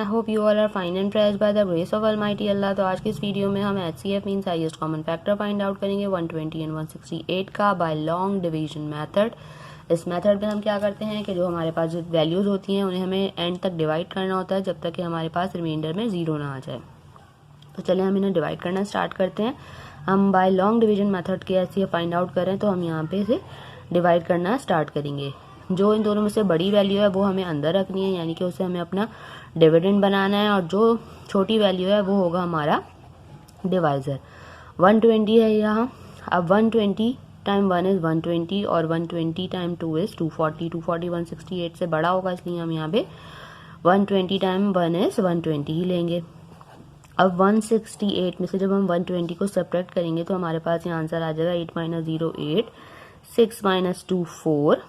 Hope you all are fine and pressed by the grace of almighty Allah. तो आज की इस वीडियो में हम HCF means highest common factor find out करेंगे 120 एंड 168 का बाय लॉन्ग डिवीजन मेथड। इस मेथड में हम क्या करते हैं कि जो हमारे पास जो वैल्यूज होती हैं उन्हें हमें एंड तक डिवाइड करना होता है जब तक कि हमारे पास रिमाइंडर में जीरो ना आ जाए। तो चलिए हम इन्हें डिवाइड करना स्टार्ट करते हैं। हम बाय लॉन्ग डिवीजन मेथड के HCF फाइंड आउट करें तो हम यहाँ पे से डिवाइड करना स्टार्ट करेंगे। जो इन दोनों में से बड़ी वैल्यू है वो हमें अंदर रखनी है, यानी कि उसे हमें अपना डिविडेंड बनाना है, और जो छोटी वैल्यू है वो होगा हमारा डिवाइजर। 120 है यहाँ। अब 120 टाइम 1 इज 120 और 120 टाइम 2 इज 240। 240 168 से बड़ा होगा, इसलिए हम यहाँ पे 120 टाइम 1 इज 120 ही लेंगे। अब 168 में से जब हम 120 को सब्ट्रैक्ट करेंगे तो हमारे पास यहाँ आंसर आ जाएगा 8 - 0 8, 6 - 2 4,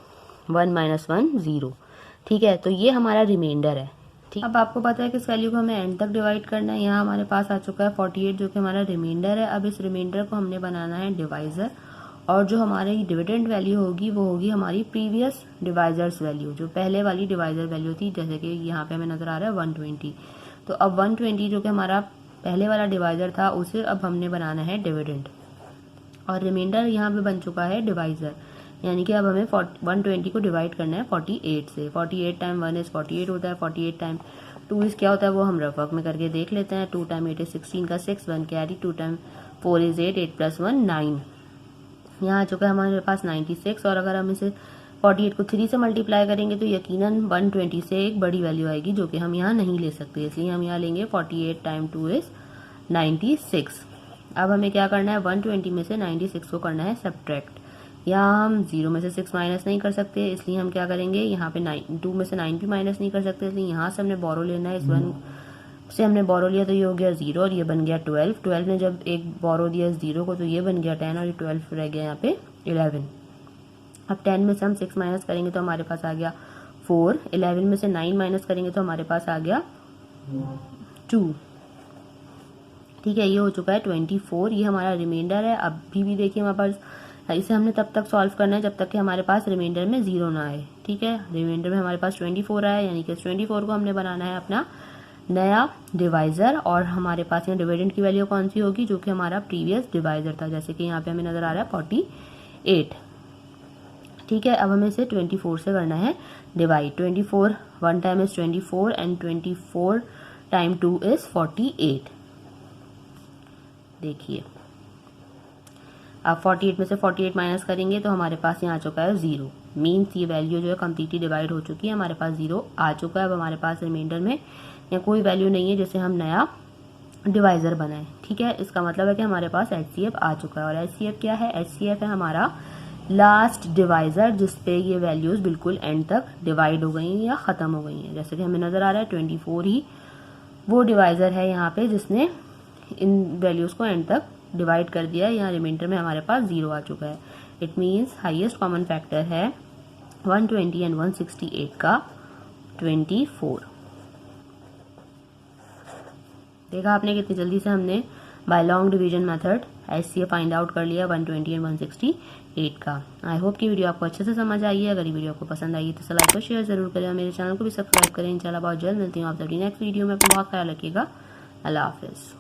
1 - 1 0। ठीक है, तो ये हमारा रिमाइंडर है। ठीक, अब आपको पता है कि इस वैल्यू को हमें एंड तक डिवाइड करना है। यहाँ हमारे पास आ चुका है 48 जो कि हमारा रिमाइंडर है। अब इस रिमाइंडर को हमने बनाना है डिवाइजर, और जो हमारी डिविडेंड वैल्यू होगी वो होगी हमारी प्रीवियस डिवाइजर्स वैल्यू, जो पहले वाली डिवाइजर वैल्यू थी, जैसे कि यहाँ पे हमें नजर आ रहा है 120। तो अब 120 जो कि हमारा पहले वाला डिवाइजर था उसे अब हमने बनाना है डिविडेंड, और रिमाइंडर यहाँ पे बन चुका है डिवाइजर, यानी कि अब हमें 120 को डिवाइड करना है 48 से। 48 टाइम 1 इज 48 होता है। 48 टाइम 2 इज क्या होता है वो हम रफ वर्क में करके देख लेते हैं। 2 टाइम 8 इज 16 का 6, 1 कैरी। 2 time 4 is 8, 8 + 1 9। यहाँ आ चुका है हमारे पास 96, और अगर हम इसे 48 को 3 से मल्टीप्लाई करेंगे तो यकीनन 120 से एक बड़ी वैल्यू आएगी जो कि हम यहाँ नहीं ले सकते, इसलिए हम यहाँ लेंगे 48 टाइम 2 इज 96। अब हमें क्या करना है, 120 में से 96 को करना है सब्ट्रैक्ट। यहाँ हम 0 में से 6 माइनस नहीं कर सकते, इसलिए हम क्या करेंगे, यहाँ पे 2 में से 9 भी माइनस नहीं कर सकते, इसलिए यहाँ से हमने बोरो लेना है। इस 1 से हमने बोरो लिया तो ये हो गया 0 और ये बन गया 12। 12 ने जब एक बोरो दिया 0 को तो ये बन गया 10 और ये 12 रह गया यहाँ पे 11। अब 10 में से हम 6 माइनस करेंगे तो हमारे पास आ गया 4। 11 में से 9 माइनस करेंगे तो हमारे पास आ गया 2। ठीक है, ये हो चुका है 24। ये हमारा रिमाइंडर है। अभी भी देखिए हमारे पास, इसे हमने तब तक सॉल्व करना है जब तक कि हमारे पास रिमाइंडर में 0 ना आए। ठीक है, रिमाइंडर में हमारे पास 24 आया, यानी कि 24 को हमने बनाना है अपना नया डिवाइजर, और हमारे पास यहाँ डिविडेंड की वैल्यू कौन सी होगी, जो कि हमारा प्रीवियस डिवाइजर था, जैसे कि यहाँ पे हमें नजर आ रहा है 48। ठीक है, अब हमें इसे 24 से करना है divide. 24 1 time is 24 and 24 time 2 is 48। देखिए, अब 48 में से 48 माइनस करेंगे तो हमारे पास यहाँ आ चुका है 0। मीन्स ये वैल्यू जो है कम्प्लीटली डिवाइड हो चुकी है, हमारे पास 0 आ चुका है। अब हमारे पास रिमाइंडर में या कोई वैल्यू नहीं है जिसे हम नया डिवाइजर बनाएं। ठीक है, इसका मतलब है कि हमारे पास HCF आ चुका है। और HCF क्या है, HCF है हमारा लास्ट डिवाइजर जिसपे ये वैल्यूज बिल्कुल एंड तक डिवाइड हो गई हैं या खत्म हो गई हैं। जैसे कि हमें नजर आ रहा है 24 ही वो डिवाइजर है यहाँ पे जिसने इन वैल्यूज को एंड तक डिवाइड कर दिया है। यहाँ रिमाइंडर में हमारे पास 0 आ चुका है। It means highest common factor है 120 एंड 168 का 24। देखा आपने कितनी जल्दी से हमने by long division method HCF find out कर लिया 120 एंड 168 का। आई होप कि वीडियो आपको अच्छे से समझ आई है। अगर ये वीडियो आपको पसंद आई तो लाइक और शेयर जरूर करें और मेरे चैनल को भी सब्सक्राइब करें। इंशाल्लाह बहुत जल्द मिलती हूँ आप सभी नेक्स्ट वीडियो में। अपना बहुत ख्याल रखिएगा। अल्लाह हाफिज़।